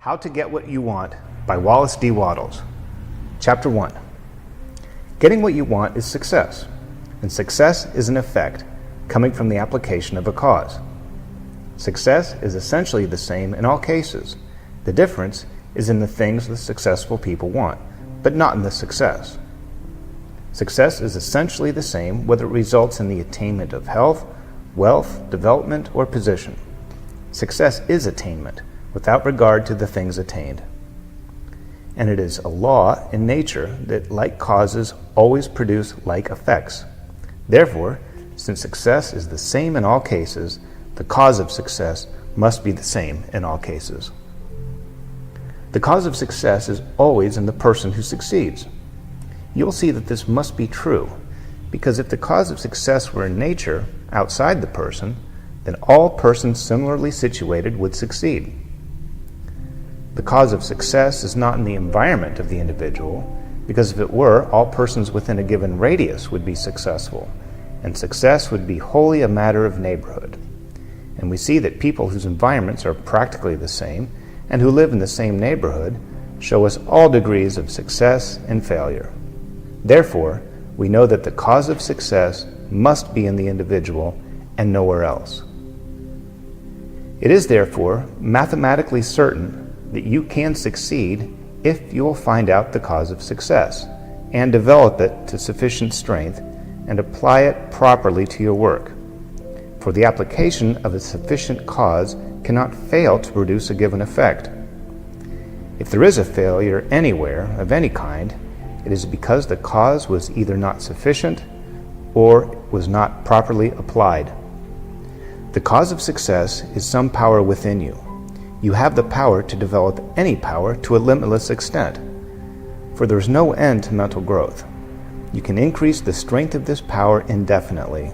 How to Get What You Want by Wallace.D. Wattles. Chapter 1. Getting what you want is success, and success is an effect coming from the application of a cause. Success is essentially the same in all cases. The difference is in the things the successful people want, but not in the success. Success is essentially the same whether it results in the attainment of health, wealth, development, or position. Success is attainment, without regard to the things attained. And it is a law in nature that like causes always produce like effects. Therefore, since success is the same in all cases, the cause of success must be the same in all cases. The cause of success is always in the person who succeeds. You'll see that this must be true, because if the cause of success were in nature, outside the person, then all persons similarly situated would succeed. The cause of success is not in the environment of the individual, because if it were, all persons within a given radius would be successful, and success would be wholly a matter of neighborhood. And we see that people whose environments are practically the same, and who live in the same neighborhood, show us all degrees of success and failure. Therefore, we know that the cause of success must be in the individual and nowhere else. It is therefore mathematically certain that you can succeed if you will find out the cause of success and develop it to sufficient strength and apply it properly to your work. For the application of a sufficient cause cannot fail to produce a given effect. If there is a failure anywhere of any kind, it is because the cause was either not sufficient or was not properly applied. The cause of success is some power within you. You have the power to develop any power to a limitless extent, for there is no end to mental growth. You can increase the strength of this power indefinitely,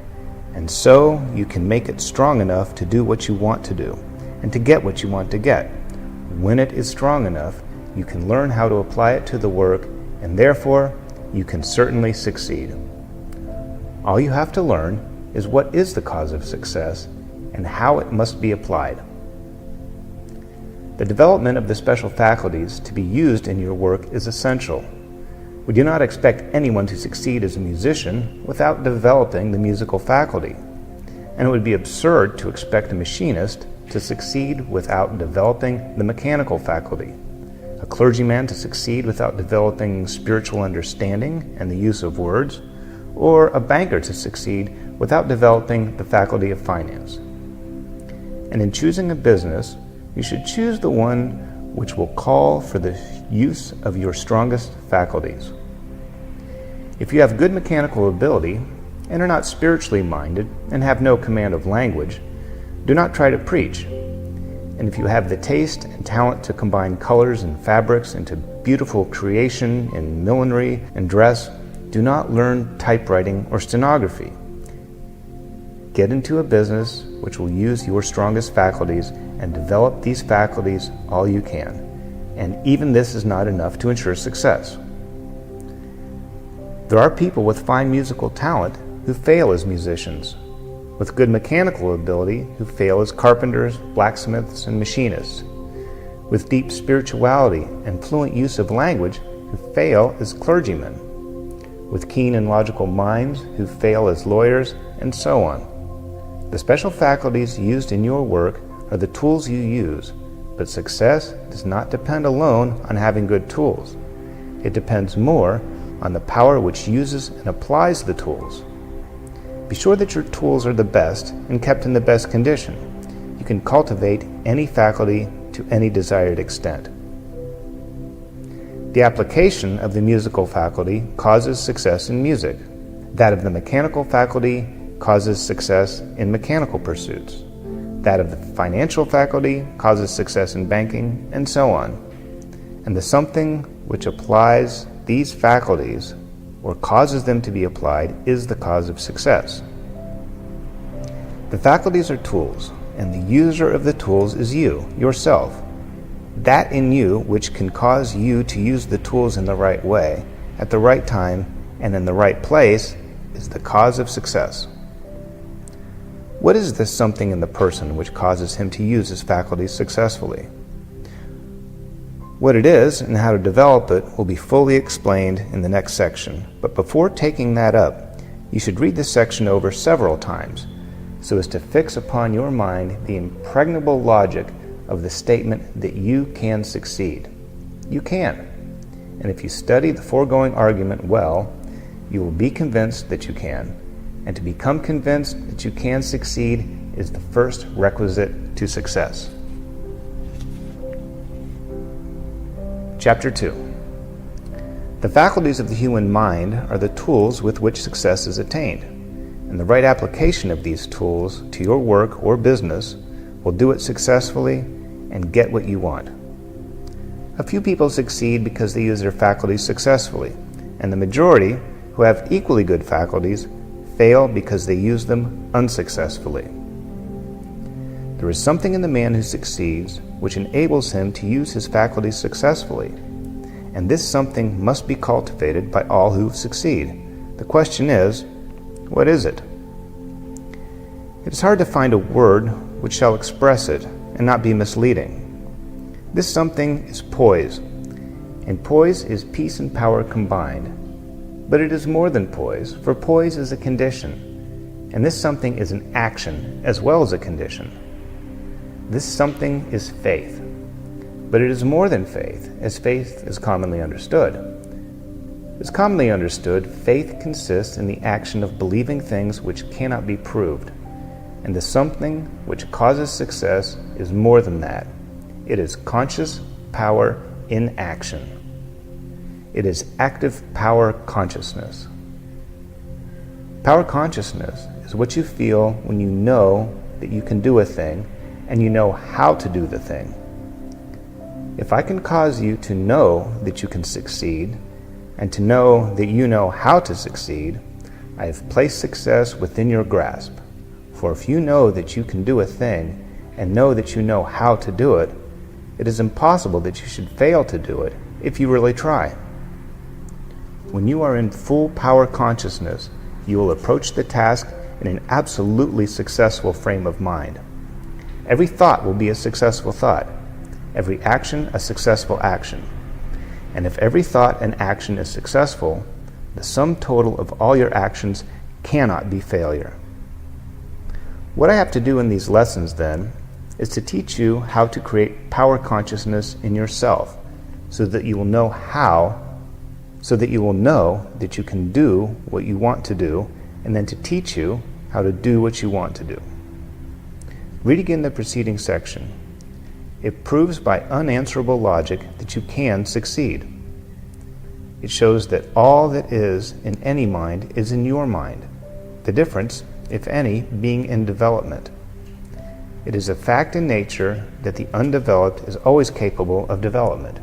and so you can make it strong enough to do what you want to do, and to get what you want to get. When it is strong enough, you can learn how to apply it to the work, and therefore you can certainly succeed. All you have to learn is what is the cause of success, and how it must be applied. The development of the special faculties to be used in your work is essential. We do not expect anyone to succeed as a musician without developing the musical faculty, and it would be absurd to expect a machinist to succeed without developing the mechanical faculty, a clergyman to succeed without developing spiritual understanding and the use of words, or a banker to succeed without developing the faculty of finance. And in choosing a business, you should choose the one which will call for the use of your strongest faculties. If you have good mechanical ability and are not spiritually minded and have no command of language, do not try to preach. And if you have the taste and talent to combine colors and fabrics into beautiful creation in millinery and dress, do not learn typewriting or stenography. Get into a business which will use your strongest faculties and develop these faculties all you can. And even this is not enough to ensure success. There are people with fine musical talent who fail as musicians, with good mechanical ability who fail as carpenters, blacksmiths, and machinists, with deep spirituality and fluent use of language who fail as clergymen, with keen and logical minds who fail as lawyers, and so on. The special faculties used in your work are the tools you use, but success does not depend alone on having good tools. It depends more on the power which uses and applies the tools. Be sure that your tools are the best and kept in the best condition. You can cultivate any faculty to any desired extent. The application of the musical faculty causes success in music. That of the mechanical faculty causes success in mechanical pursuits. That of the financial faculty causes success in banking, and so on. And the something which applies these faculties or causes them to be applied is the cause of success. The faculties are tools, and the user of the tools is you, yourself. That in you which can cause you to use the tools in the right way, at the right time, and in the right place is the cause of success. What is this something in the person which causes him to use his faculties successfully? What it is and how to develop it will be fully explained in the next section, but before taking that up, you should read this section over several times so as to fix upon your mind the impregnable logic of the statement that you can succeed. You can. And if you study the foregoing argument well, you will be convinced that you can. And to become convinced that you can succeed is the first requisite to success. Chapter 2. The faculties of the human mind are the tools with which success is attained, and the right application of these tools to your work or business will do it successfully and get what you want. A few people succeed because they use their faculties successfully, and the majority, who have equally good faculties, fail because they use them unsuccessfully. There is something in the man who succeeds which enables him to use his faculties successfully, and this something must be cultivated by all who succeed. The question is, what is it? It is hard to find a word which shall express it and not be misleading. This something is poise, and poise is peace and power combined. But it is more than poise, for poise is a condition, and this something is an action as well as a condition. This something is faith, but it is more than faith, as faith is commonly understood. As commonly understood, faith consists in the action of believing things which cannot be proved, and the something which causes success is more than that. It is conscious power in action. It is active power consciousness. Power consciousness is what you feel when you know that you can do a thing and you know how to do the thing. If I can cause you to know that you can succeed and to know that you know how to succeed, I have placed success within your grasp. For if you know that you can do a thing and know that you know how to do it, it is impossible that you should fail to do it if you really try. When you are in full power consciousness, you will approach the task in an absolutely successful frame of mind. Every thought will be a successful thought, every action a successful action. And if every thought and action is successful, the sum total of all your actions cannot be failure. What I have to do in these lessons, then, is to teach you how to create power consciousness in yourself so that you will know that you can do what you want to do, and then to teach you how to do what you want to do. Read again the preceding section. It proves by unanswerable logic that you can succeed. It shows that all that is in any mind is in your mind, the difference, if any, being in development. It is a fact in nature that the undeveloped is always capable of development.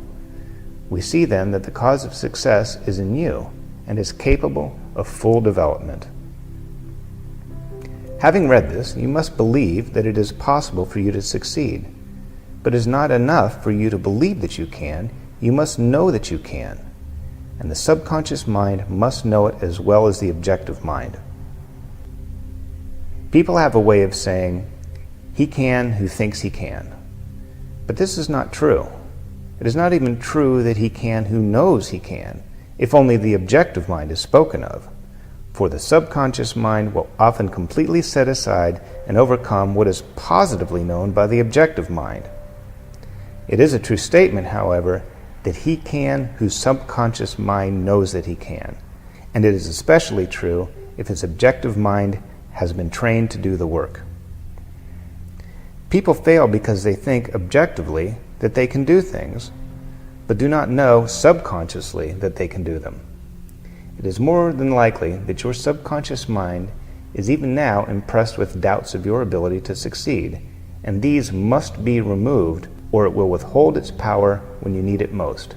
We see then that the cause of success is in you and is capable of full development. Having read this, you must believe that it is possible for you to succeed. But it is not enough for you to believe that you can, you must know that you can. And the subconscious mind must know it as well as the objective mind. People have a way of saying, "He can who thinks he can." But this is not true. It is not even true that he can who knows he can, if only the objective mind is spoken of. For the subconscious mind will often completely set aside and overcome what is positively known by the objective mind. It is a true statement, however, that he can whose subconscious mind knows that he can, and it is especially true if his objective mind has been trained to do the work. People fail because they think objectively that they can do things, but do not know subconsciously that they can do them. It is more than likely that your subconscious mind is even now impressed with doubts of your ability to succeed, and these must be removed or it will withhold its power when you need it most.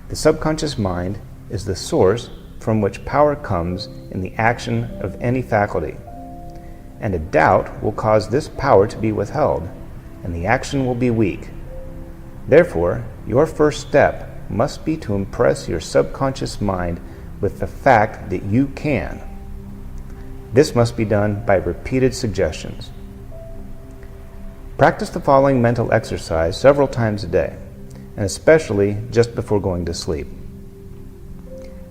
The subconscious mind is the source from which power comes in the action of any faculty, and a doubt will cause this power to be withheld, and the action will be weak. Therefore, your first step must be to impress your subconscious mind with the fact that you can. This must be done by repeated suggestions. Practice the following mental exercise several times a day. and especially just before going to sleep.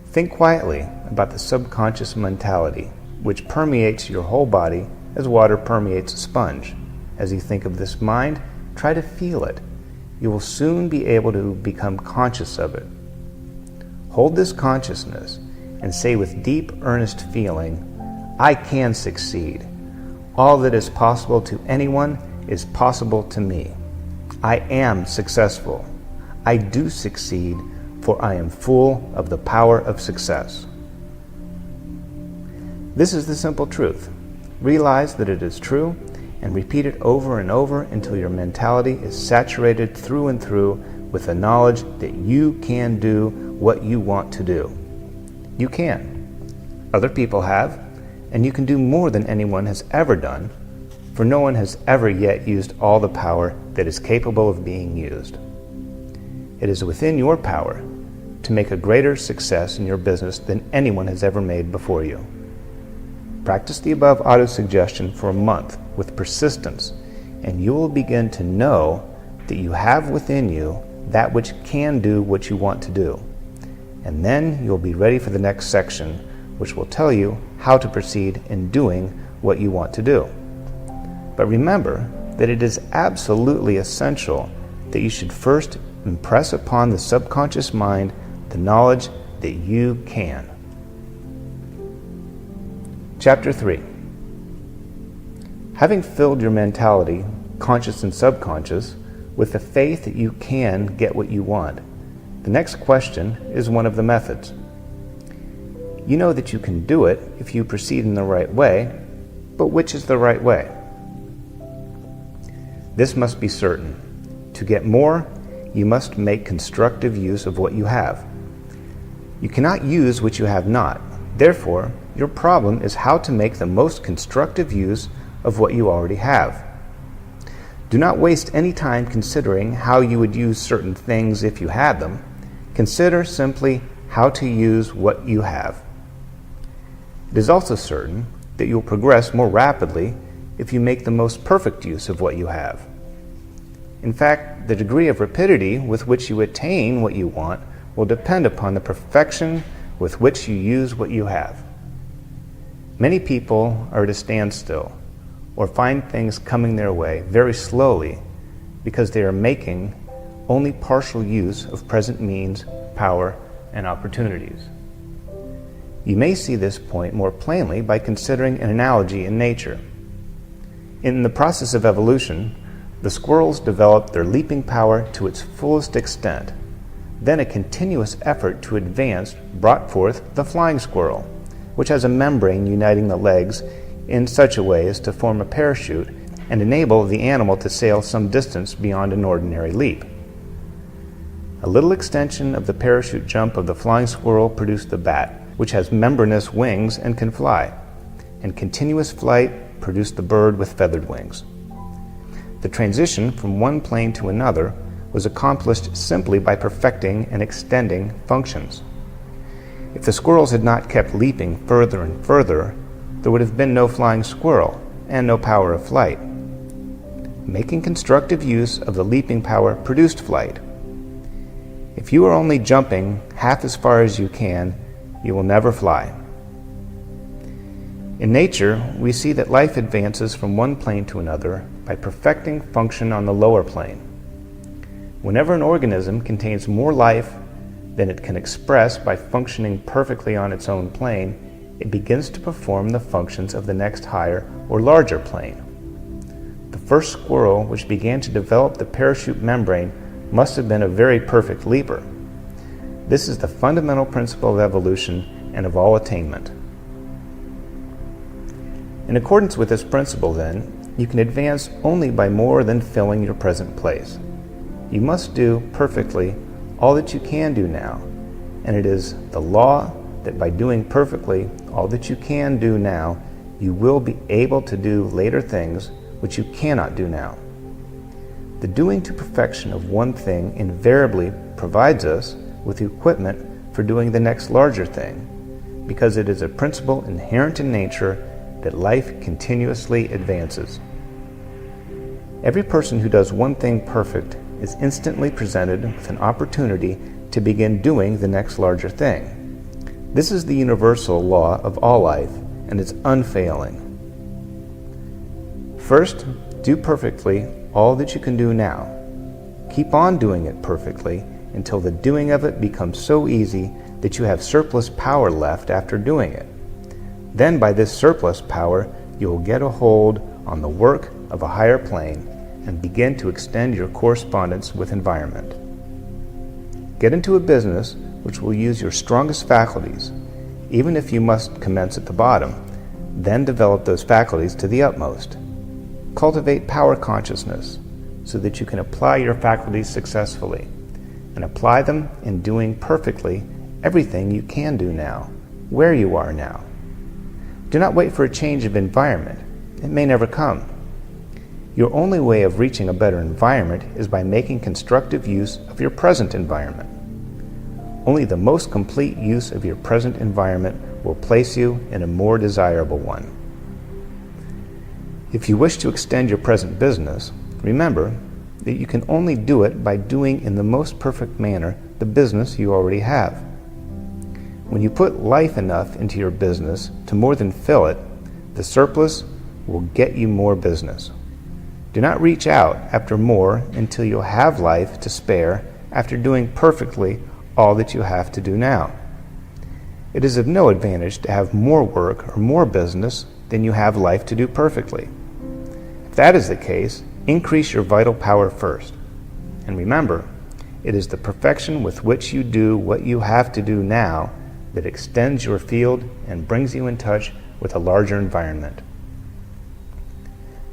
Think quietly about the subconscious mentality, which permeates your whole body as water permeates a sponge. As you think of this mind, try to feel it. You will soon be able to become conscious of it. Hold this consciousness and say with deep, earnest feeling, "I can succeed. All that is possible to anyone is possible to me. I am successful. I do succeed, for I am full of the power of success." This is the simple truth. Realize that it is true and repeat it over and over until your mentality is saturated through and through with the knowledge that you can do what you want to do. You can. Other people have, and you can do more than anyone has ever done, for no one has ever yet used all the power that is capable of being used. It is within your power to make a greater success in your business than anyone has ever made before you. Practice the above auto-suggestion for a month with persistence, and you will begin to know that you have within you that which can do what you want to do. And then you'll be ready for the next section, which will tell you how to proceed in doing what you want to do. But remember that it is absolutely essential that you should first impress upon the subconscious mind the knowledge that you can. Chapter 3. Having filled your mentality, conscious and subconscious, with the faith that you can get what you want, the next question is one of the methods. You know that you can do it if you proceed in the right way, but which is the right way? This must be certain. To get more, you must make constructive use of what you have. You cannot use what you have not. Therefore, your problem is how to make the most constructive use of what you already have. Do not waste any time considering how you would use certain things if you had them. Consider simply how to use what you have. It is also certain that you will progress more rapidly if you make the most perfect use of what you have. In fact, the degree of rapidity with which you attain what you want will depend upon the perfection with which you use what you have. Many people are at a standstill or find things coming their way very slowly because they are making only partial use of present means, power, and opportunities. You may see this point more plainly by considering an analogy in nature. In the process of evolution, the squirrels developed their leaping power to its fullest extent. Then a continuous effort to advance brought forth the flying squirrel, which has a membrane uniting the legs in such a way as to form a parachute and enable the animal to sail some distance beyond an ordinary leap. A little extension of the parachute jump of the flying squirrel produced the bat, which has membranous wings and can fly, and continuous flight produced the bird with feathered wings. The transition from one plane to another was accomplished simply by perfecting and extending functions. If the squirrels had not kept leaping further and further, there would have been no flying squirrel and no power of flight. Making constructive use of the leaping power produced flight. If you are only jumping half as far as you can, you will never fly. In nature, we see that life advances from one plane to another by perfecting function on the lower plane. Whenever an organism contains more life than it can express by functioning perfectly on its own plane, it begins to perform the functions of the next higher or larger plane. The first squirrel which began to develop the parachute membrane must have been a very perfect leaper. This is the fundamental principle of evolution and of all attainment. In accordance with this principle, then, you can advance only by more than filling your present place. You must do perfectly all that you can do now, and it is the law that by doing perfectly all that you can do now, you will be able to do later things which you cannot do now. The doing to perfection of one thing invariably provides us with the equipment for doing the next larger thing, because it is a principle inherent in nature that life continuously advances. Every person who does one thing perfect is instantly presented with an opportunity to begin doing the next larger thing. This is the universal law of all life, and it's unfailing. First, do perfectly all that you can do now. Keep on doing it perfectly until the doing of it becomes so easy that you have surplus power left after doing it. Then by this surplus power, you will get a hold on the work of a higher plane and begin to extend your correspondence with environment. Get into a business which will use your strongest faculties, even if you must commence at the bottom, then develop those faculties to the utmost. Cultivate power consciousness so that you can apply your faculties successfully, and apply them in doing perfectly everything you can do now, where you are now. Do not wait for a change of environment. It may never come. Your only way of reaching a better environment is by making constructive use of your present environment. Only the most complete use of your present environment will place you in a more desirable one. If you wish to extend your present business, remember that you can only do it by doing in the most perfect manner the business you already have. When you put life enough into your business to more than fill it, the surplus will get you more business. Do not reach out after more until you'll have life to spare after doing perfectly all that you have to do now. It is of no advantage to have more work or more business than you have life to do perfectly. If that is the case, increase your vital power first. And remember, it is the perfection with which you do what you have to do now that extends your field and brings you in touch with a larger environment.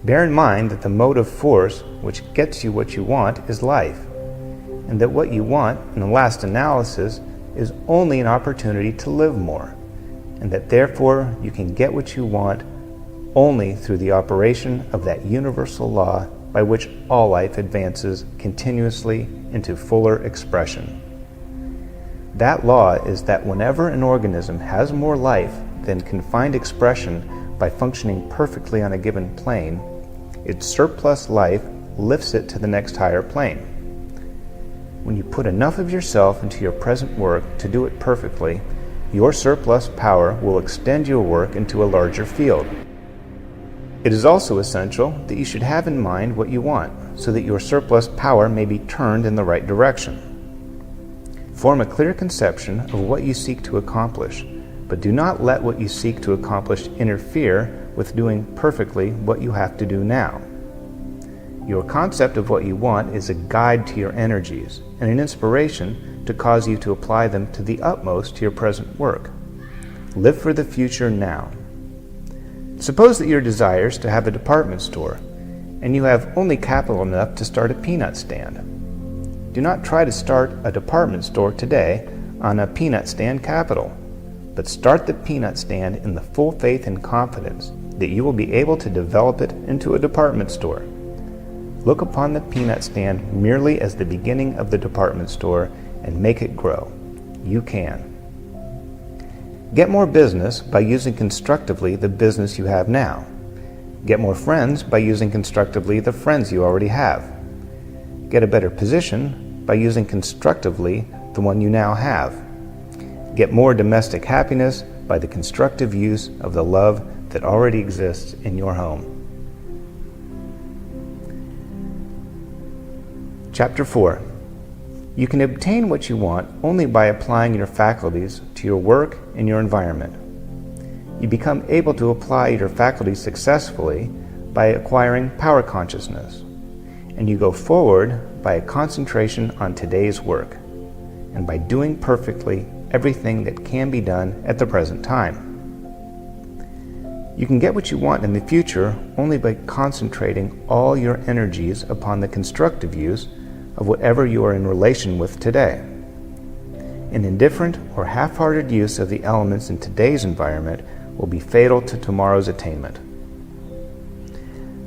Bear in mind that the motive force which gets you what you want is life, and that what you want, in the last analysis, is only an opportunity to live more, and that therefore you can get what you want only through the operation of that universal law by which all life advances continuously into fuller expression. That law is that whenever an organism has more life than can find expression by functioning perfectly on a given plane, its surplus life lifts it to the next higher plane. When you put enough of yourself into your present work to do it perfectly, your surplus power will extend your work into a larger field. It is also essential that you should have in mind what you want, so that your surplus power may be turned in the right direction. Form a clear conception of what you seek to accomplish, but do not let what you seek to accomplish interfere with doing perfectly what you have to do now. Your concept of what you want is a guide to your energies and an inspiration to cause you to apply them to the utmost to your present work. Live for the future now. Suppose that your desire is to have a department store, and you have only capital enough to start a peanut stand. Do not try to start a department store today on a peanut stand capital, but start the peanut stand in the full faith and confidence that you will be able to develop it into a department store. Look upon the peanut stand merely as the beginning of the department store and make it grow. You can. Get more business by using constructively the business you have now. Get more friends by using constructively the friends you already have. Get a better position by using constructively the one you now have. Get more domestic happiness by the constructive use of the love that already exists in your home. Chapter 4. You can obtain what you want only by applying your faculties to your work and your environment. You become able to apply your faculties successfully by acquiring power consciousness, and you go forward by a concentration on today's work, and by doing perfectly everything that can be done at the present time. You can get what you want in the future only by concentrating all your energies upon the constructive use of whatever you are in relation with today. An indifferent or half-hearted use of the elements in today's environment will be fatal to tomorrow's attainment.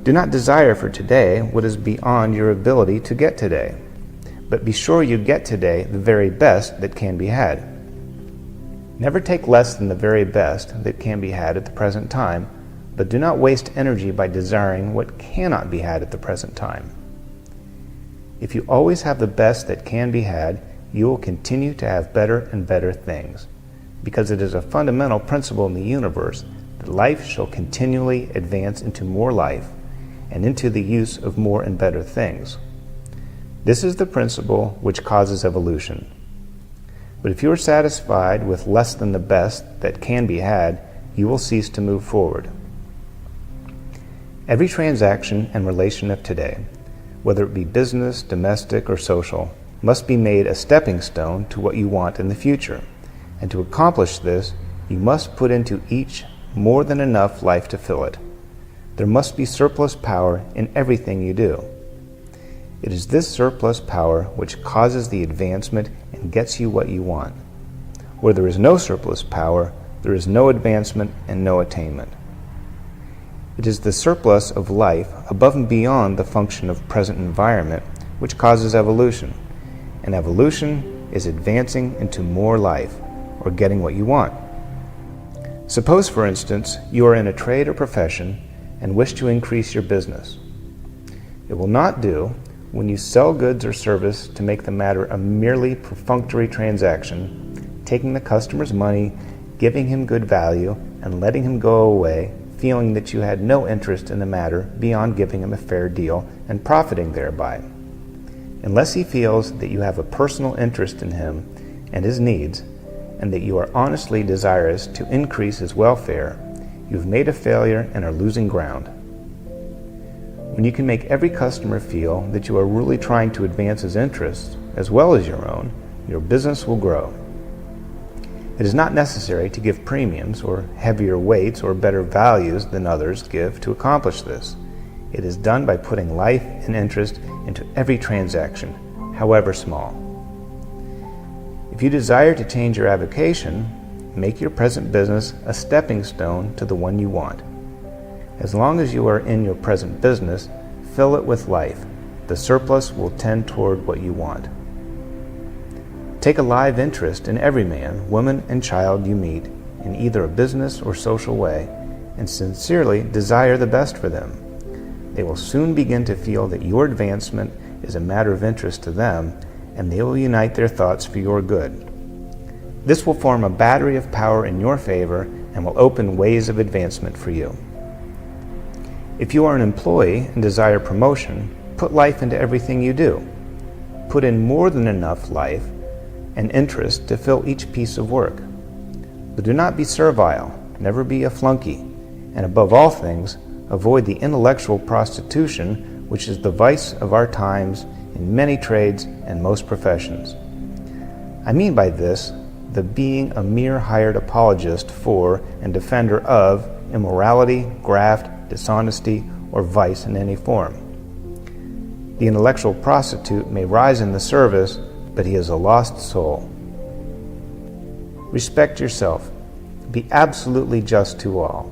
Do not desire for today what is beyond your ability to get today, but be sure you get today the very best that can be had. Never take less than the very best that can be had at the present time, but do not waste energy by desiring what cannot be had at the present time. If you always have the best that can be had, you will continue to have better and better things, because it is a fundamental principle in the universe that life shall continually advance into more life and into the use of more and better things. This is the principle which causes evolution. But if you are satisfied with less than the best that can be had, you will cease to move forward. Every transaction and relation of today, whether it be business, domestic, or social, must be made a stepping stone to what you want in the future. And to accomplish this, you must put into each more than enough life to fill it. There must be surplus power in everything you do. It is this surplus power which causes the advancement and gets you what you want. Where there is no surplus power, there is no advancement and no attainment. It is the surplus of life above and beyond the function of present environment which causes evolution. And evolution is advancing into more life, or getting what you want. Suppose, for instance, you are in a trade or profession and wish to increase your business. It will not do when you sell goods or service to make the matter a merely perfunctory transaction, taking the customer's money, giving him good value, and letting him go away, feeling that you had no interest in the matter beyond giving him a fair deal and profiting thereby. Unless he feels that you have a personal interest in him and his needs, and that you are honestly desirous to increase his welfare, you have made a failure and are losing ground. When you can make every customer feel that you are really trying to advance his interests as well as your own, your business will grow. It is not necessary to give premiums or heavier weights or better values than others give to accomplish this. It is done by putting life and interest into every transaction, however small. If you desire to change your avocation, make your present business a stepping stone to the one you want. As long as you are in your present business, fill it with life. The surplus will tend toward what you want. Take a live interest in every man, woman, and child you meet in either a business or social way, and sincerely desire the best for them. They will soon begin to feel that your advancement is a matter of interest to them, and they will unite their thoughts for your good. This will form a battery of power in your favor and will open ways of advancement for you. If you are an employee and desire promotion, put life into everything you do. Put in more than enough life and interest to fill each piece of work. But do not be servile, never be a flunky, and above all things, avoid the intellectual prostitution which is the vice of our times in many trades and most professions. I mean by this the being a mere hired apologist for and defender of immorality, graft, dishonesty, or vice in any form. The intellectual prostitute may rise in the service, but he is a lost soul. Respect yourself. Be absolutely just to all.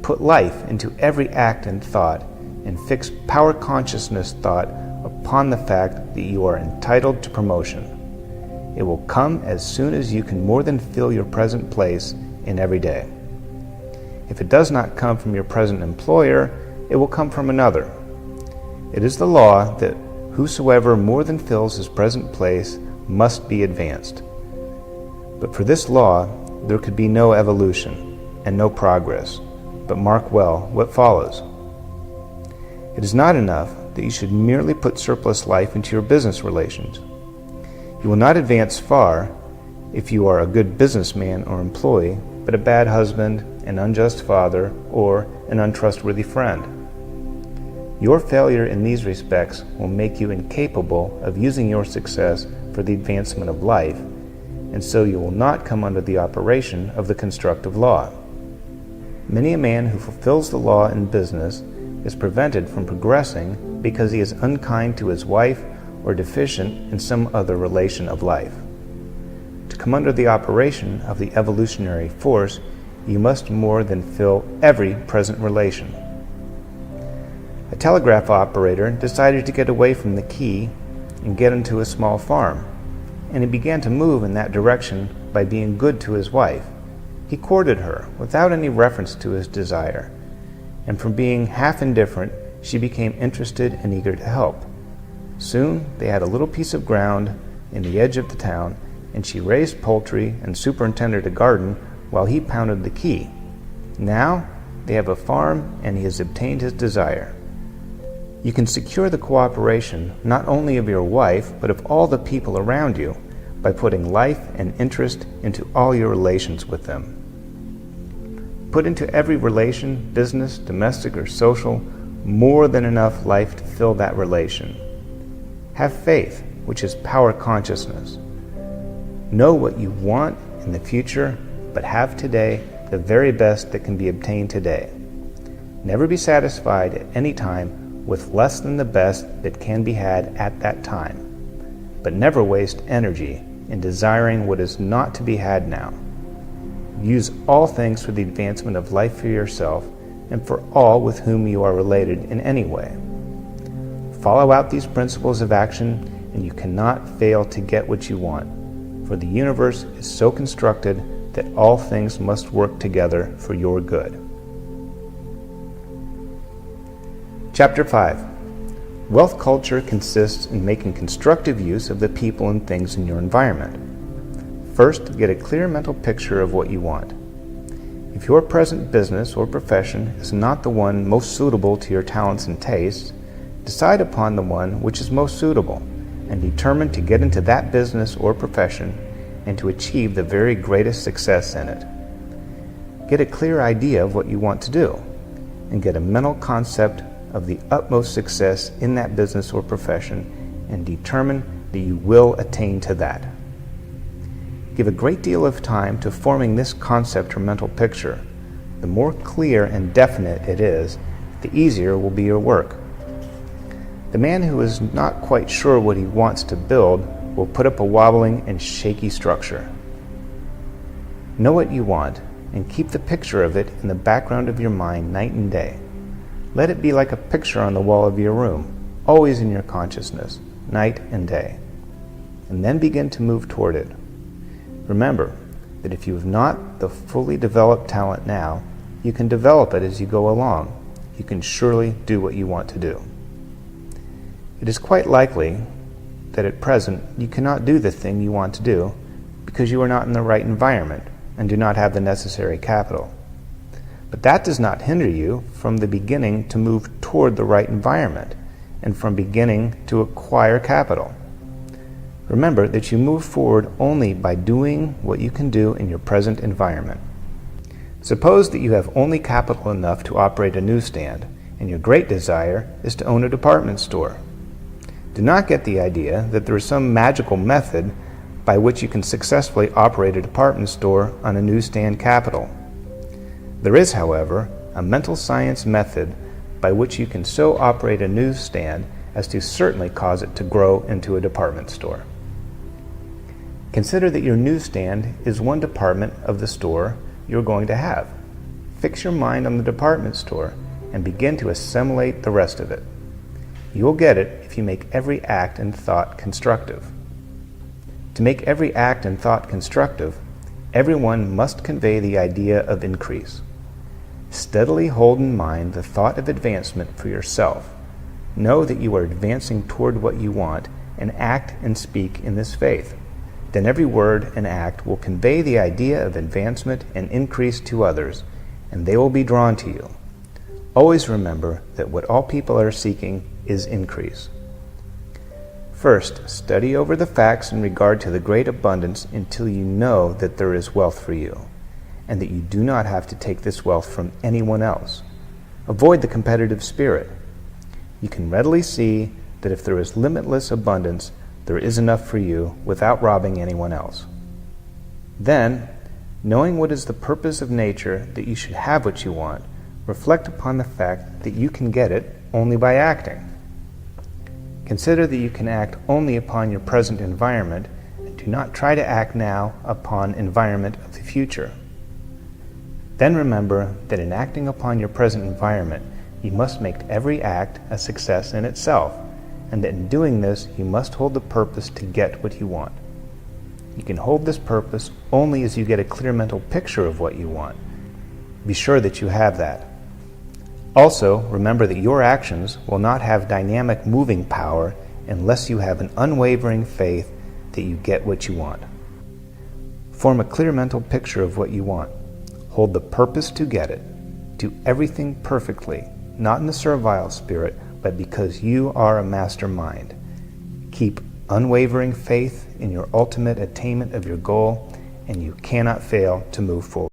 Put life into every act and thought, and fix power consciousness thought upon the fact that you are entitled to promotion. It will come as soon as you can more than fill your present place in every day. If it does not come from your present employer, it will come from another. It is the law that whosoever more than fills his present place must be advanced. But for this law, there could be no evolution and no progress. But mark well what follows. It is not enough that you should merely put surplus life into your business relations. You will not advance far if you are a good businessman or employee, but a bad husband, an unjust father, or an untrustworthy friend. Your failure in these respects will make you incapable of using your success for the advancement of life, and so you will not come under the operation of the constructive law. Many a man who fulfills the law in business is prevented from progressing because he is unkind to his wife or deficient in some other relation of life. To come under the operation of the evolutionary force, you must more than fill every present relation. A telegraph operator decided to get away from the key and get into a small farm, and he began to move in that direction by being good to his wife. He courted her without any reference to his desire, and from being half indifferent, she became interested and eager to help. Soon they had a little piece of ground in the edge of the town, and she raised poultry and superintended a garden while he pounded the key. Now they have a farm, and he has obtained his desire. You can secure the cooperation not only of your wife, but of all the people around you by putting life and interest into all your relations with them. Put into every relation, business, domestic, or social, more than enough life to fill that relation. Have faith, which is power consciousness. Know what you want in the future, but have today the very best that can be obtained today. Never be satisfied at any time with less than the best that can be had at that time, but never waste energy in desiring what is not to be had now. Use all things for the advancement of life for yourself and for all with whom you are related in any way. Follow out these principles of action, and you cannot fail to get what you want, for the universe is so constructed that all things must work together for your good. Chapter 5. Wealth culture consists in making constructive use of the people and things in your environment. First, get a clear mental picture of what you want. If your present business or profession is not the one most suitable to your talents and tastes, decide upon the one which is most suitable, and determine to get into that business or profession and to achieve the very greatest success in it. Get a clear idea of what you want to do, and get a mental concept of the utmost success in that business or profession, and determine that you will attain to that. Give a great deal of time to forming this concept or mental picture. The more clear and definite it is, the easier will be your work. The man who is not quite sure what he wants to build will put up a wobbling and shaky structure. Know what you want, and keep the picture of it in the background of your mind night and day. Let it be like a picture on the wall of your room, always in your consciousness, night and day. And then begin to move toward it. Remember that if you have not the fully developed talent now, you can develop it as you go along. You can surely do what you want to do. It is quite likely that at present you cannot do the thing you want to do because you are not in the right environment and do not have the necessary capital. But that does not hinder you from the beginning to move toward the right environment and from beginning to acquire capital. Remember that you move forward only by doing what you can do in your present environment. Suppose that you have only capital enough to operate a newsstand, and your great desire is to own a department store. Do not get the idea that there is some magical method by which you can successfully operate a department store on a newsstand capital. There is, however, a mental science method by which you can so operate a newsstand as to certainly cause it to grow into a department store. Consider that your newsstand is one department of the store you're going to have. Fix your mind on the department store and begin to assimilate the rest of it. You will get it if you make every act and thought constructive. To make every act and thought constructive, everyone must convey the idea of increase. Steadily hold in mind the thought of advancement for yourself. Know that you are advancing toward what you want, and act and speak in this faith. Then every word and act will convey the idea of advancement and increase to others, and they will be drawn to you. Always remember that what all people are seeking is increase. First, study over the facts in regard to the great abundance until you know that there is wealth for you, and that you do not have to take this wealth from anyone else. Avoid the competitive spirit. You can readily see that if there is limitless abundance, there is enough for you without robbing anyone else. Then, knowing what is the purpose of nature that you should have what you want, reflect upon the fact that you can get it only by acting. Consider that you can act only upon your present environment, and do not try to act now upon environment of the future. Then remember that in acting upon your present environment, you must make every act a success in itself, and that in doing this, you must hold the purpose to get what you want. You can hold this purpose only as you get a clear mental picture of what you want. Be sure that you have that. Also, remember that your actions will not have dynamic moving power unless you have an unwavering faith that you get what you want. Form a clear mental picture of what you want. Hold the purpose to get it. Do everything perfectly, not in the servile spirit, but because you are a mastermind. Keep unwavering faith in your ultimate attainment of your goal, and you cannot fail to move forward.